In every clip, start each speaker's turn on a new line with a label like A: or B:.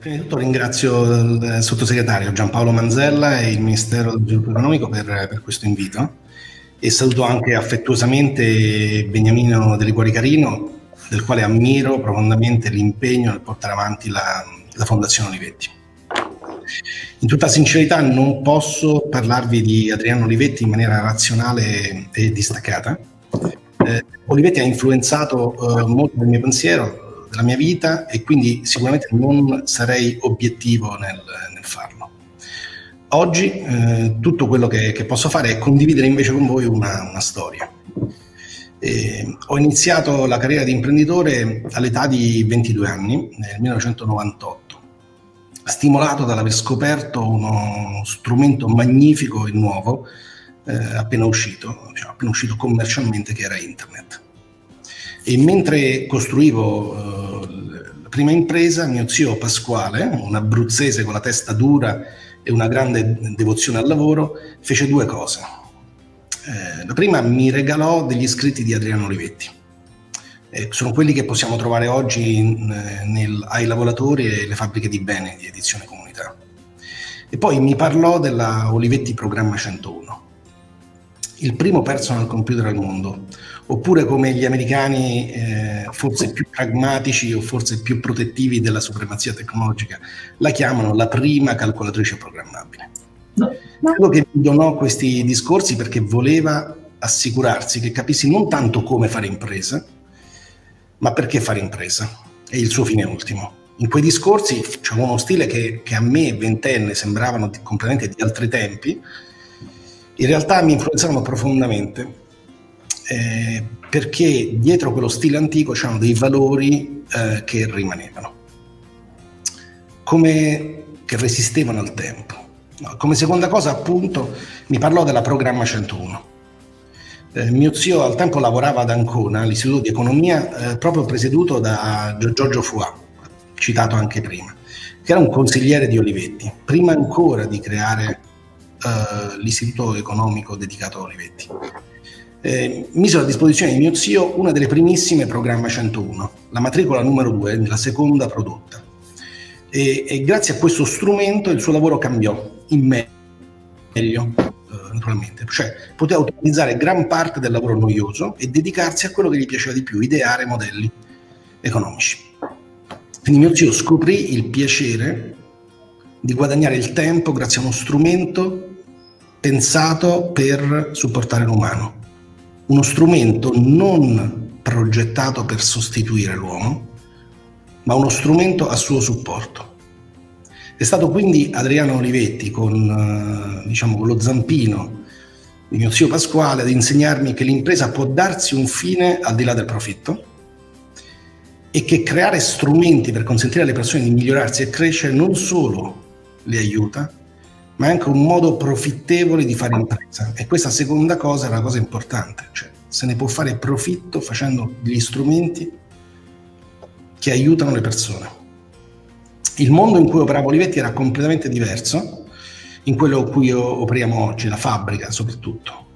A: Prima di tutto ringrazio il sottosegretario Giampaolo Manzella e il Ministero dello Sviluppo Economico per questo invito e saluto anche affettuosamente Beniamino Delle Cuori Carino, del quale ammiro profondamente l'impegno nel portare avanti la Fondazione Olivetti. In tutta sincerità non posso parlarvi di Adriano Olivetti in maniera razionale e distaccata. Olivetti ha influenzato molto il mio pensiero, della mia vita, e quindi sicuramente non sarei obiettivo nel farlo. Oggi tutto quello che posso fare è condividere invece con voi una storia. Ho iniziato la carriera di imprenditore all'età di 22 anni, nel 1998, stimolato dall'aver scoperto uno strumento magnifico e nuovo appena uscito commercialmente, che era internet. E mentre costruivo la prima impresa, mio zio Pasquale, un abruzzese con la testa dura e una grande devozione al lavoro, fece due cose. La prima, mi regalò degli scritti di Adriano Olivetti. Sono quelli che possiamo trovare oggi ai lavoratori e le fabbriche di bene di Edizione Comunità. E poi mi parlò della Olivetti Programma 101, il primo personal computer al mondo, oppure come gli americani, forse più pragmatici o forse più protettivi della supremazia tecnologica, la chiamano la prima calcolatrice programmabile. Credo che mi donò questi discorsi perché voleva assicurarsi che capissi non tanto come fare impresa, ma perché fare impresa, è il suo fine ultimo. In quei discorsi c'è uno stile che a me, ventenne, sembravano completamente di altri tempi. In realtà mi influenzarono profondamente, perché dietro quello stile antico c'erano dei valori che rimanevano, che resistevano al tempo. Come seconda cosa, appunto, mi parlò della Programma 101. Mio zio al tempo lavorava ad Ancona, all'Istituto di Economia, proprio presieduto da Giorgio Fuà, citato anche prima, che era un consigliere di Olivetti, prima ancora di creare l'istituto economico dedicato a Olivetti. Misero a disposizione di mio zio una delle primissime Programma 101, la matricola numero 2, la seconda prodotta, e grazie a questo strumento il suo lavoro cambiò in meglio, naturalmente, cioè poteva utilizzare gran parte del lavoro noioso e dedicarsi a quello che gli piaceva di più, ideare modelli economici. Quindi mio zio scoprì il piacere di guadagnare il tempo grazie a uno strumento pensato per supportare l'umano, uno strumento non progettato per sostituire l'uomo, ma uno strumento a suo supporto. È stato quindi Adriano Olivetti con lo zampino di mio zio Pasquale ad insegnarmi che l'impresa può darsi un fine al di là del profitto e che creare strumenti per consentire alle persone di migliorarsi e crescere non solo le aiuta, ma è anche un modo profittevole di fare impresa. E questa seconda cosa è la cosa importante, cioè se ne può fare profitto facendo degli strumenti che aiutano le persone. Il mondo in cui operava Olivetti era completamente diverso in quello in cui operiamo oggi, la fabbrica soprattutto.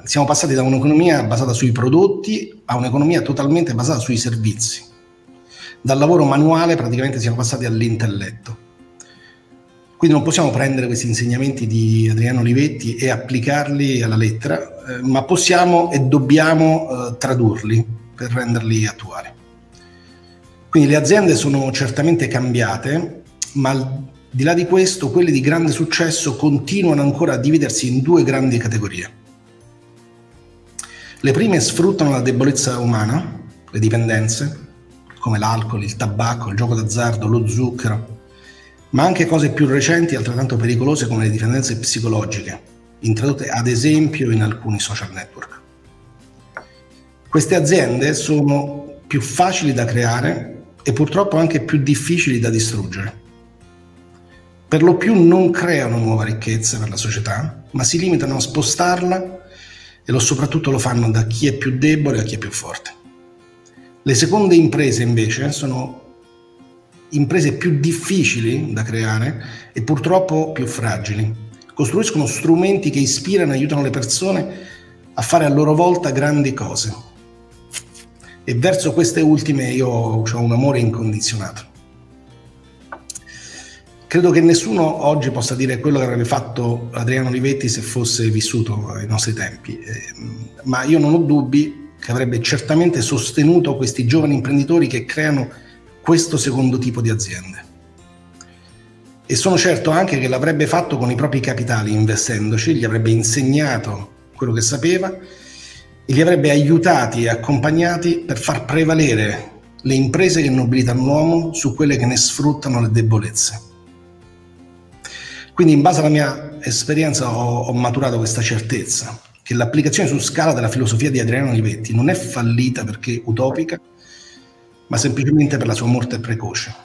A: Siamo passati da un'economia basata sui prodotti a un'economia totalmente basata sui servizi. Dal lavoro manuale praticamente siamo passati all'intelletto. Quindi non possiamo prendere questi insegnamenti di Adriano Olivetti e applicarli alla lettera, ma possiamo e dobbiamo tradurli per renderli attuali. Quindi le aziende sono certamente cambiate, ma al di là di questo, quelle di grande successo continuano ancora a dividersi in due grandi categorie. Le prime sfruttano la debolezza umana, le dipendenze, come l'alcol, il tabacco, il gioco d'azzardo, lo zucchero, ma anche cose più recenti e altrettanto pericolose come le dipendenze psicologiche, introdotte ad esempio in alcuni social network. Queste aziende sono più facili da creare e purtroppo anche più difficili da distruggere. Per lo più non creano nuova ricchezza per la società, ma si limitano a spostarla e soprattutto lo fanno da chi è più debole a chi è più forte. Le seconde imprese invece sono imprese più difficili da creare e purtroppo più fragili. Costruiscono strumenti che ispirano e aiutano le persone a fare a loro volta grandi cose. E verso queste ultime io ho un amore incondizionato. Credo che nessuno oggi possa dire quello che avrebbe fatto Adriano Olivetti se fosse vissuto ai nostri tempi, ma io non ho dubbi che avrebbe certamente sostenuto questi giovani imprenditori che creano questo secondo tipo di aziende. E sono certo anche che l'avrebbe fatto con i propri capitali, investendoci, gli avrebbe insegnato quello che sapeva e li avrebbe aiutati e accompagnati per far prevalere le imprese che nobilitano l'uomo su quelle che ne sfruttano le debolezze. Quindi in base alla mia esperienza ho maturato questa certezza che l'applicazione su scala della filosofia di Adriano Olivetti non è fallita perché utopica, ma semplicemente per la sua morte precoce.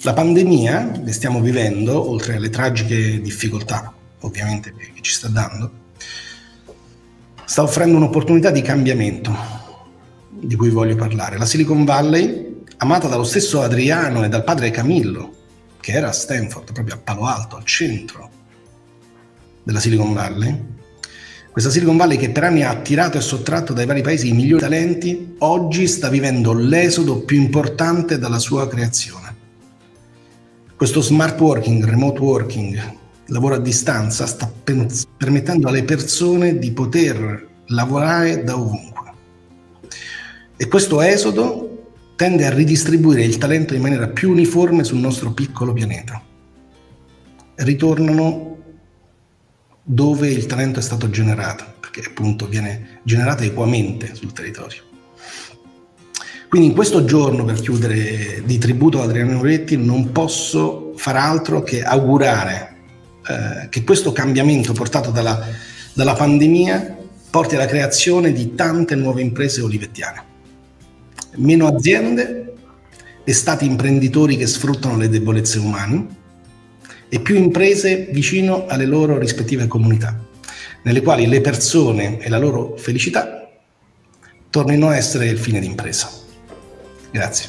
A: La pandemia che stiamo vivendo, oltre alle tragiche difficoltà ovviamente che ci sta dando, sta offrendo un'opportunità di cambiamento di cui voglio parlare. La Silicon Valley, amata dallo stesso Adriano e dal padre Camillo, che era a Stanford, proprio a Palo Alto, al centro della Silicon Valley, questa Silicon Valley che per anni ha attirato e sottratto dai vari paesi i migliori talenti, oggi sta vivendo l'esodo più importante dalla sua creazione. Questo smart working, remote working, lavoro a distanza, sta permettendo alle persone di poter lavorare da ovunque. E questo esodo tende a ridistribuire il talento in maniera più uniforme sul nostro piccolo pianeta. Ritornano dove il talento è stato generato, perché appunto viene generato equamente sul territorio. Quindi in questo giorno, per chiudere, di tributo ad Adriano Olivetti, non posso far altro che augurare che questo cambiamento portato dalla pandemia porti alla creazione di tante nuove imprese olivettiane. Meno aziende e stati imprenditori che sfruttano le debolezze umane e più imprese vicino alle loro rispettive comunità, nelle quali le persone e la loro felicità tornino a essere il fine d'impresa. Grazie.